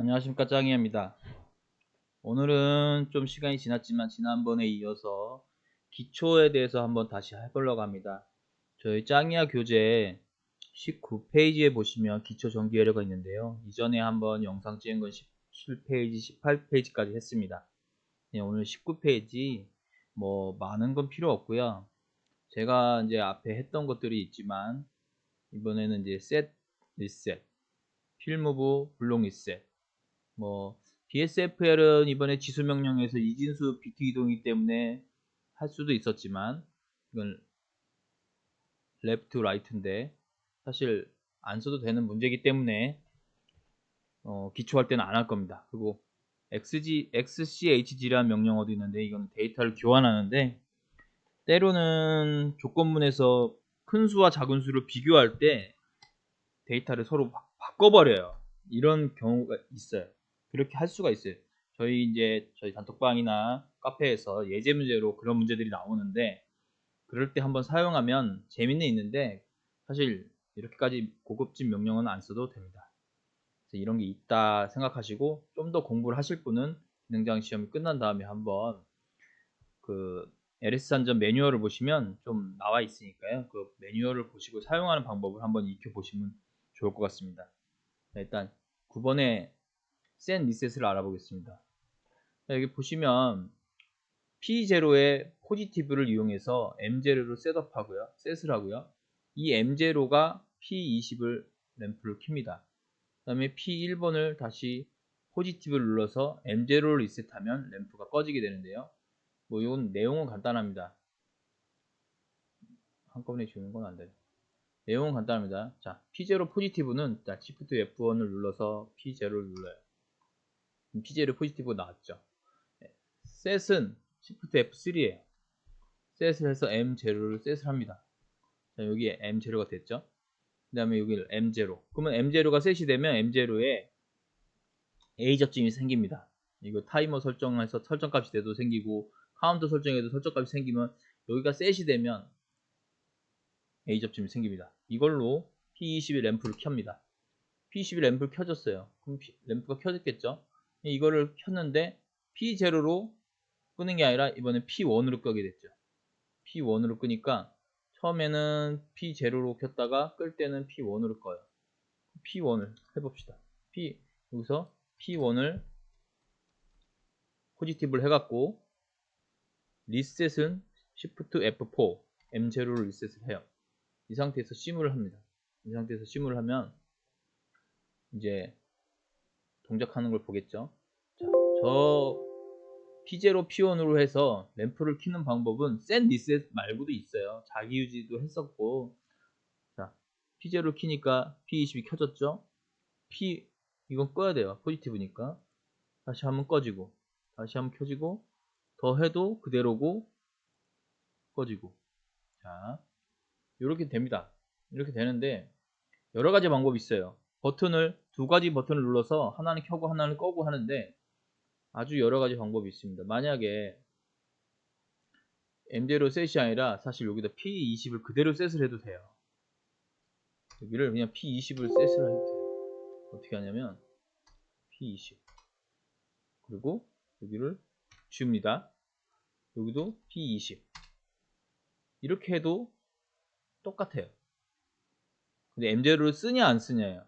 안녕하십니까, 짱이입니다. 오늘은 좀 시간이 지났지만 지난번에 이어서 기초에 대해서 한번 다시 해보려고 합니다. 저희 짱이야 교재 19페이지에 보시면 기초 전기회로가 있는데요. 이전에 한번 영상 찍은 건 17페이지, 18페이지까지 했습니다. 네, 오늘 19페이지 뭐 많은 건 필요 없고요. 제가 이제 앞에 했던 것들이 있지만 이번에는 이제 셋, 리셋, 필무브, 블록 리셋, 뭐 DSFL은 이번에 지수 명령에서 이진수 비트 이동이기 때문에 할 수도 있었지만 이건 레프트 라이트인데 사실 안 써도 되는 문제이기 때문에 기초할 때는 안 할 겁니다. 그리고 XCHG라는 명령어도 있는데 이건 데이터를 교환하는데 때로는 조건문에서 큰 수와 작은 수를 비교할 때 데이터를 서로 바꿔버려요. 이런 경우가 있어요. 그렇게 할 수가 있어요. 저희 단톡방이나 카페에서 예제 문제로 그런 문제들이 나오는데 그럴 때 한번 사용하면 재미는 있는데 사실 이렇게까지 고급진 명령은 안 써도 됩니다. 그래서 이런 게 있다 생각하시고 좀 더 공부를 하실 분은 기능장 시험이 끝난 다음에 한번 그 LS 산전 매뉴얼을 보시면 좀 나와 있으니까요. 그 매뉴얼을 보시고 사용하는 방법을 한번 익혀 보시면 좋을 것 같습니다. 일단 9번에 센 리셋을 알아보겠습니다. 여기 보시면 P0의 포지티브를 이용해서 M0로 셋업하고요. 셋을 하고요. 이 M0가 P20을 램프를 켭니다. 그 다음에 P1번을 다시 포지티브를 눌러서 M0를 리셋하면 램프가 꺼지게 되는데요. 뭐 이건 내용은 간단합니다. 한꺼번에 지우는 건 안 돼요. 내용은 간단합니다. 자, P0 포지티브는 Shift F1을 눌러서 P0를 눌러요. P0 포지티브가 나왔죠. 셋은 Shift F3에요. 셋을 해서 M0를 셋을 합니다. 자, 여기에 M0가 됐죠. 그 다음에 여기 M0. 그러면 M0가 셋이 되면 M0에 A접점이 생깁니다. 이거 타이머 설정해서 설정값이 돼도 생기고 카운터 설정해도 설정값이 생기면 여기가 셋이 되면 A접점이 생깁니다. 이걸로 P21 램프를 켭니다. P21 램프를 켜졌어요. 그럼 램프가 켜졌겠죠. 이거를 켰는데 P0로 끄는 게 아니라 이번엔 P1으로 끄게 됐죠. P1으로 끄니까 처음에는 P0로 켰다가 끌 때는 P1으로 꺼요. P1을 해봅시다. 여기서 P1을 포지티브를 해갖고 리셋은 Shift F4 M0로 리셋을 해요. 이 상태에서 시무를 합니다. 이 상태에서 시무를 하면 이제 동작하는 걸 보겠죠. 자, 저 P0, P1으로 해서 램프를 켜는 방법은 센 리셋 말고도 있어요. 자기 유지도 했었고, 자, P0를 켜니까 P20이 켜졌죠. 이건 꺼야 돼요. 포지티브니까. 다시 한번 꺼지고, 다시 한번 켜지고, 더 해도 그대로고, 꺼지고. 자, 이렇게 됩니다. 이렇게 되는데, 여러 가지 방법이 있어요. 두 가지 버튼을 눌러서 하나는 켜고 하나는 꺼고 하는데, 아주 여러 가지 방법이 있습니다. 만약에 M대로 셋이 아니라 사실 여기다 P20을 그대로 셋을 해도 돼요. 여기를 그냥 P20을 셋을 해도 돼요. 어떻게 하냐면 P20 그리고 여기를 지웁니다. 여기도 P20 이렇게 해도 똑같아요. 근데 M제로를 쓰냐 안 쓰냐예요.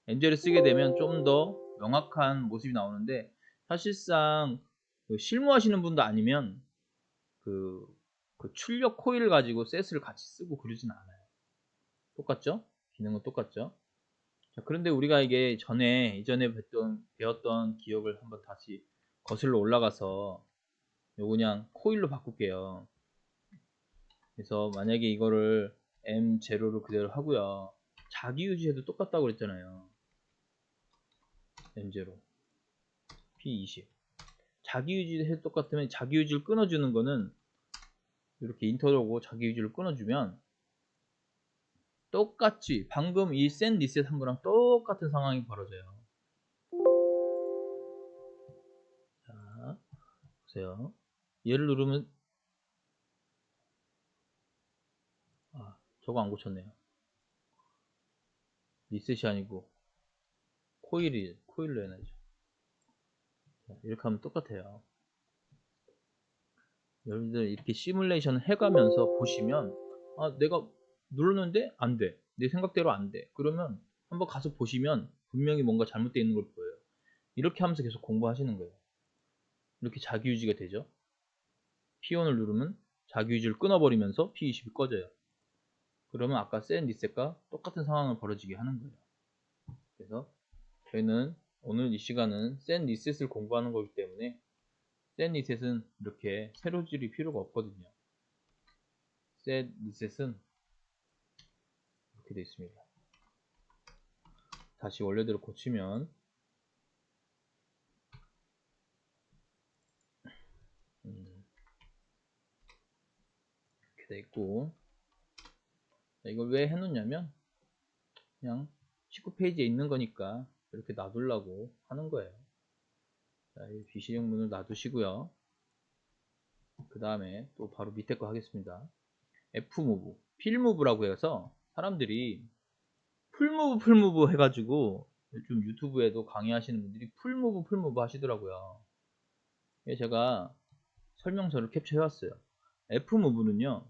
M제를 쓰게 되면 좀 더 명확한 모습이 나오는데 사실상 실무하시는 분도 아니면 그 출력 코일을 가지고 셋을 같이 쓰고 그러진 않아요. 똑같죠? 기능은 똑같죠? 자, 그런데 우리가 이게 이전에 배웠던 기억을 한번 다시 거슬러 올라가서 요 그냥 코일로 바꿀게요. 그래서 만약에 이거를 M0로 그대로 하고요. 자기 유지해도 똑같다고 그랬잖아요. M0 P20 자기 유지해도 똑같으면 자기 유지를 끊어주는 거는 이렇게 인터로고 자기 유지를 끊어주면 똑같이 방금 이 센 리셋 한 거랑 똑같은 상황이 벌어져요. 자, 보세요. 얘를 누르면 저거 안 고쳤네요. 리셋이 아니고 코일로 해놔야죠. 이렇게 하면 똑같아요. 여러분들 이렇게 시뮬레이션 해가면서 보시면 내가 눌렀는데 안 돼. 내 생각대로 안 돼. 그러면 한번 가서 보시면 분명히 뭔가 잘못되어 있는 걸 보여요. 이렇게 하면서 계속 공부하시는 거예요. 이렇게 자기유지가 되죠. P1을 누르면 자기유지를 끊어버리면서 P20이 꺼져요. 그러면 아까 셋 리셋과 똑같은 상황을 벌어지게 하는 거예요. 그래서 저희는 오늘 이 시간은 셋 리셋을 공부하는 거기 때문에 셋 리셋은 이렇게 세로 줄일 필요가 없거든요. 셋 리셋은 이렇게 되어 있습니다. 다시 원래대로 고치면 이렇게 되어 있고, 이걸 왜 해놓냐면 그냥 19페이지에 있는 거니까 이렇게 놔두려고 하는 거예요. 자, 이 비실행문을 놔두시고요. 그 다음에 또 바로 밑에 거 하겠습니다. F무브, 필무브라고 해서 사람들이 풀무브 해가지고 요즘 유튜브에도 강의하시는 분들이 풀무브 하시더라고요. 제가 설명서를 캡처해왔어요. F무브는요,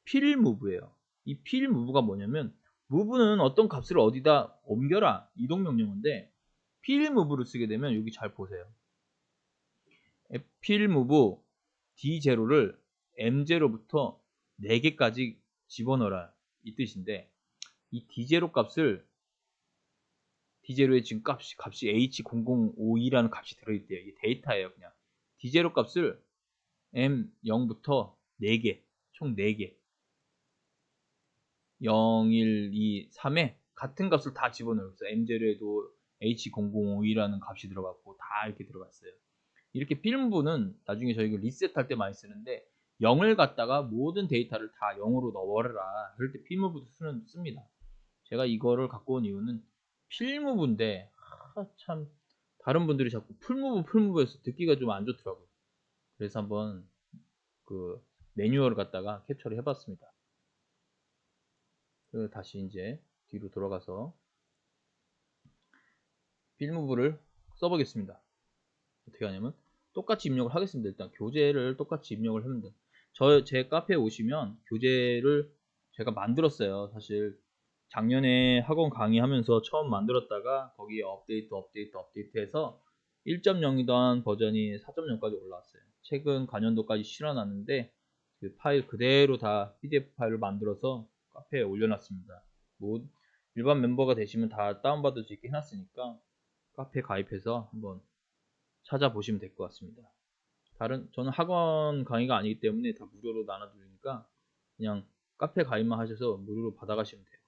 필무브예요. 이 필무브가 뭐냐면, 무브는 어떤 값을 어디다 옮겨라, 이동 명령어인데, 필무브를 쓰게 되면 여기 잘 보세요. 필무브 D0를 M0부터 4개까지 집어넣어라, 이 뜻인데, 이 D0 값을 D0에 지금 값이 H0052라는 값이 들어있대요. 이게 데이터예요. 그냥 D0 값을 M0부터 4개, 총 4개 0, 1, 2, 3에 같은 값을 다 집어넣었어요. M0에도 H0052라는 값이 들어갔고 다 이렇게 들어갔어요. 이렇게 필무브는 나중에 저희가 리셋할 때 많이 쓰는데 0을 갖다가 모든 데이터를 다 0으로 넣어라, 그럴 때 필무브도 씁니다. 제가 이거를 갖고 온 이유는 필무브인데 참 다른 분들이 자꾸 풀무브해서 듣기가 좀 안 좋더라고요. 그래서 한번 그 매뉴얼을 갖다가 캡처를 해봤습니다. 다시 이제 뒤로 돌아가서 필무브를 써보겠습니다. 어떻게 하냐면 똑같이 입력을 하겠습니다. 일단 교재를 똑같이 입력을 하면 돼요. 제 카페에 오시면 교재를 제가 만들었어요. 사실 작년에 학원 강의하면서 처음 만들었다가 거기에 업데이트 해서 1.0이던 버전이 4.0까지 올라왔어요. 최근 관연도까지 실어놨는데 그 파일 그대로 다 PDF 파일을 만들어서 카페에 올려놨습니다. 뭐 일반 멤버가 되시면 다 다운받을 수 있게 해놨으니까 카페 가입해서 한번 찾아보시면 될 것 같습니다. 저는 학원 강의가 아니기 때문에 다 무료로 나눠드리니까 그냥 카페 가입만 하셔서 무료로 받아가시면 돼요.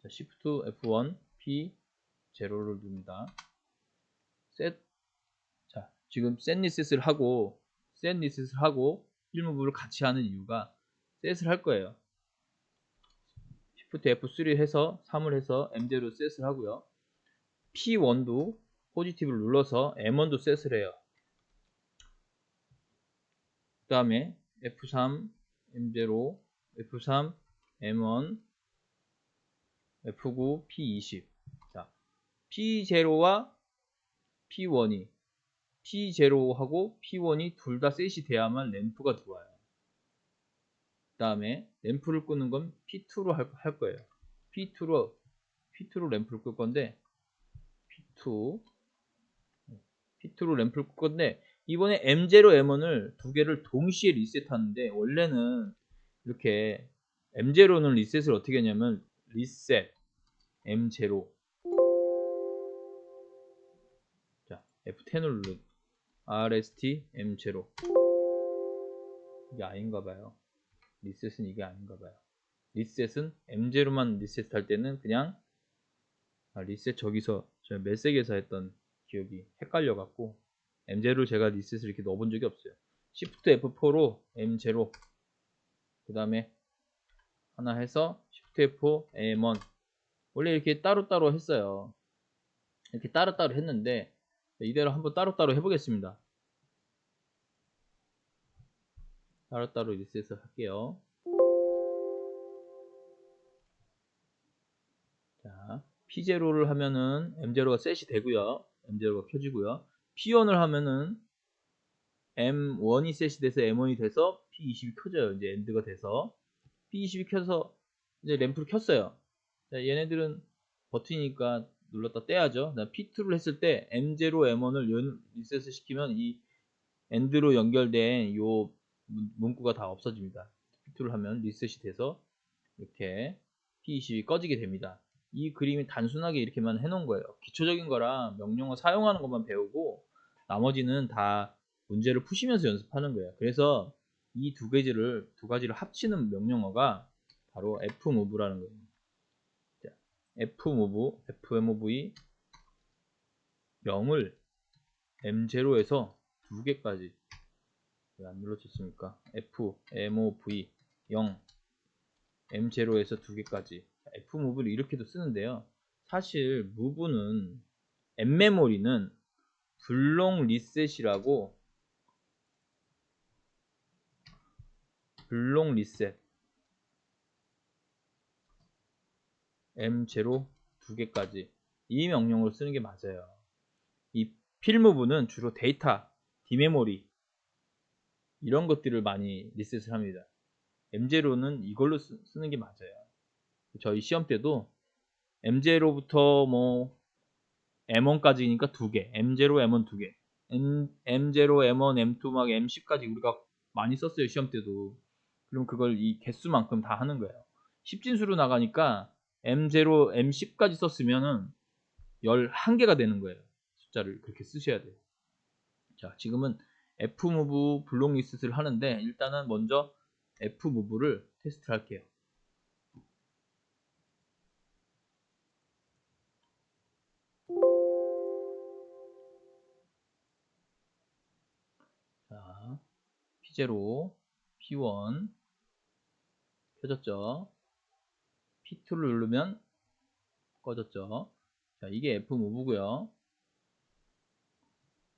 자, Shift F1 P0를 누릅니다. 자, 지금 셋 리셋을 하고 필무브를 같이 하는 이유가 셋을 할 거예요. Shift F3 해서 3을 해서 M0 셋을 하고요. P1도 포지티브를 눌러서 M1도 셋을 해요. 그 다음에 F3 M0 F3 M1 F9 P20. 자, P0와 P1이 P0하고 P1이 둘 다 셋이 돼야만 램프가 들어와요. 그 다음에 램프를 끄는 건 P2로 할 거예요. P2로 램프를 끌 건데 P2로 램프를 끌 건데 이번에 M0, M1을 두 개를 동시에 리셋하는데 원래는 이렇게 M0는 리셋을 어떻게 했냐면 리셋 M0 자 F10을 누르 RST M0 이게 아닌가봐요. 리셋은 이게 아닌가봐요. 리셋은 M0만 리셋할 때는 그냥 리셋 저기서 제가 메색에서 했던 기억이 헷갈려갖고 M0를 제가 리셋을 이렇게 넣어본 적이 없어요. Shift F4로 M0 그 다음에 하나 해서 Shift F4 M1 원래 이렇게 따로따로 했어요. 이렇게 따로따로 했는데 이대로 한번 따로따로 해보겠습니다. 따로따로 리셋을 할게요. 자, P0를 하면은 M0가 셋이 되고요. M0가 켜지고요. P1을 하면은 M1이 셋이 돼서 M1이 돼서 P20이 켜져요. 이제 엔드가 돼서 P20이 켜서 이제 램프를 켰어요. 자, 얘네들은 버튼이니까 눌렀다 떼야죠. P2를 했을 때 M0, M1을 리셋을 시키면 이 엔드로 연결된 요 문구가 다 없어집니다. P2를 하면 리셋이 돼서 이렇게 P20이 꺼지게 됩니다. 이 그림이 단순하게 이렇게만 해놓은 거예요. 기초적인 거랑 명령어 사용하는 것만 배우고 나머지는 다 문제를 푸시면서 연습하는 거예요. 그래서 이 두 가지를 합치는 명령어가 바로 fmove라는 거예요. 자, fmove, fmove 0을 M0에서 2개까지 왜 안 눌러졌습니까? fmove 0 M0에서 2개까지 fmove를 이렇게도 쓰는데요. 사실 move는 mmemory는 블록 리셋이라고 블록 리셋 M0 2개까지 이 명령으로 쓰는 게 맞아요. 이 필모브는 주로 데이터, 디메모리 이런 것들을 많이 리셋을 합니다. M0는 이걸로 쓰는 게 맞아요. 저희 시험 때도 M0부터 뭐 M1까지니까 2개, M0, M1 2개, M0, M1, M2 막 M10까지 우리가 많이 썼어요. 시험 때도. 그럼 그걸 이 개수만큼 다 하는 거예요. 10진수로 나가니까 M0, M10까지 썼으면은 11개가 되는 거예요. 숫자를 그렇게 쓰셔야 돼요. 자, 지금은 fmove 블록 리셋을 하는데 일단은 먼저 fmove를 테스트 할게요. 자, P0, P1 켜졌죠. P2를 누르면 꺼졌죠. 자, 이게 fmove고요.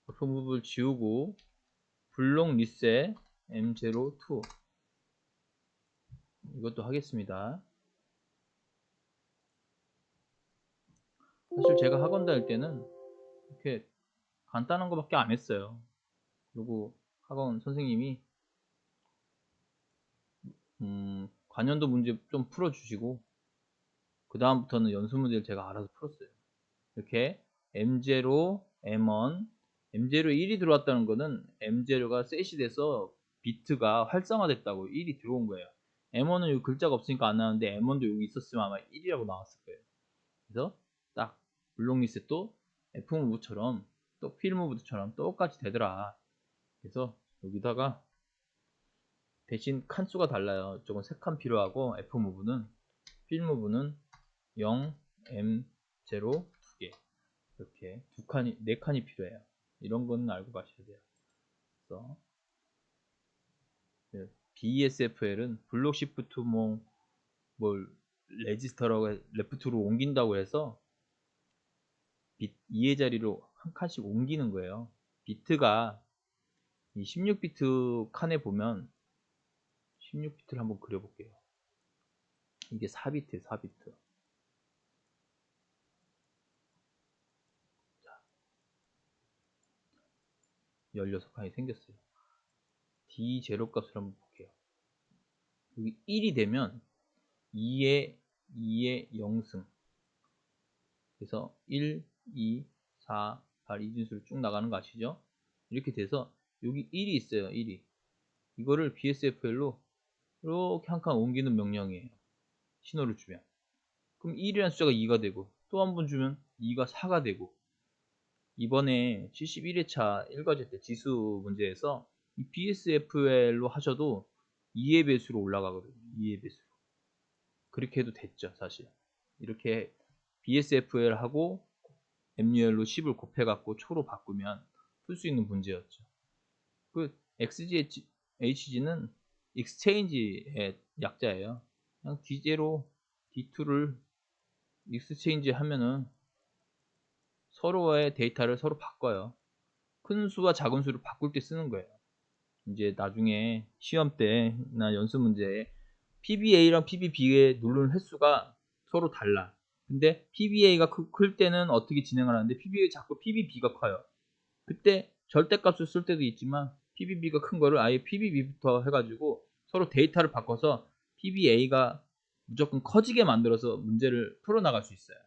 fmove를 지우고 블록 리셋 M02 이것도 하겠습니다. 사실 제가 학원 다닐 때는 이렇게 간단한 거밖에 안 했어요. 그리고 학원 선생님이 관련도 문제 좀 풀어주시고 그 다음부터는 연습 문제를 제가 알아서 풀었어요. 이렇게 M0, M1, M0에 1이 들어왔다는 거는 M0가 셋이 돼서 비트가 활성화됐다고 1이 들어온 거예요. M1은 여기 글자가 없으니까 안 나왔는데 M1도 여기 있었으면 아마 1이라고 나왔을 거예요. 그래서 딱 블록 리셋도 fmove처럼 또 필모브처럼 똑같이 되더라. 그래서 여기다가 대신 칸수가 달라요. 이쪽은 3칸 필요하고 fmove는 필모브는 0, M0 2개 이렇게 4칸이 필요해요. 이런 거는 알고 가셔야 돼요. 그래서 BESFL은 블록 시프트 뭘 레지스터라고 레프트로 옮긴다고 해서 2의 자리로 한 칸씩 옮기는 거예요. 비트가 이 16비트 칸에 보면 16비트를 한번 그려볼게요. 이게 4비트예요. 4비트. 16칸이 생겼어요. D0 값을 한번 볼게요. 여기 1이 되면 2의 0승. 그래서 1, 2, 4, 8 이진수로 쭉 나가는 거 아시죠? 이렇게 돼서 여기 1이 있어요. 1이. 이거를 BSFL로 이렇게 한 칸 옮기는 명령이에요. 신호를 주면. 그럼 1이라는 숫자가 2가 되고 또 한 번 주면 2가 4가 되고 이번에 71회차 1과제 때 지수 문제에서 이 BSFL로 하셔도 2의 배수로 올라가거든요. 2의 배수로. 그렇게 해도 됐죠. 사실. 이렇게 BSFL하고 MUL로 10을 곱해갖고 초로 바꾸면 풀 수 있는 문제였죠. 그 XGH는 exchange의 약자예요. 그냥 D0, D2를 exchange 하면은 서로의 데이터를 서로 바꿔요. 큰 수와 작은 수를 바꿀 때 쓰는 거예요. 이제 나중에 시험 때나 연습 문제에 PBA랑 PBB에 누르는 횟수가 서로 달라. 근데 PBA가 클 때는 어떻게 진행을 하는데 PBA 자꾸 PBB가 커요. 그때 절대값을 쓸 때도 있지만 PBB가 큰 거를 아예 PBB부터 해가지고 서로 데이터를 바꿔서 PBA가 무조건 커지게 만들어서 문제를 풀어나갈 수 있어요.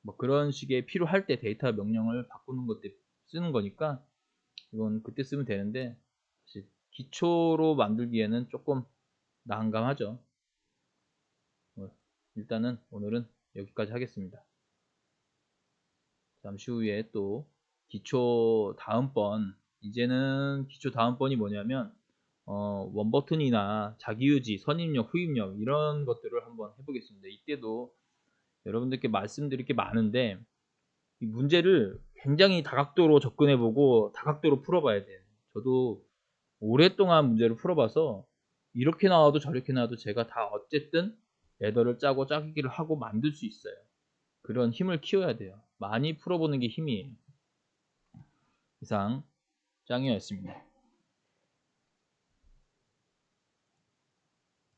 뭐 그런 식의 필요할 때 데이터 명령을 바꾸는 것 때 쓰는 거니까 이건 그때 쓰면 되는데 사실 기초로 만들기에는 조금 난감하죠. 일단은 오늘은 여기까지 하겠습니다. 잠시 후에 또 기초 다음번, 이제는 기초 다음번이 뭐냐면 원버튼이나 자기유지, 선입력, 후입력 이런 것들을 한번 해보겠습니다. 이때도 여러분들께 말씀드릴 게 많은데 이 문제를 굉장히 다각도로 접근해보고 다각도로 풀어봐야 돼요. 저도 오랫동안 문제를 풀어봐서 이렇게 나와도 저렇게 나와도 제가 다 어쨌든 레더를 짜고 짜기를 하고 만들 수 있어요. 그런 힘을 키워야 돼요. 많이 풀어보는 게 힘이에요. 이상 짱이었습니다.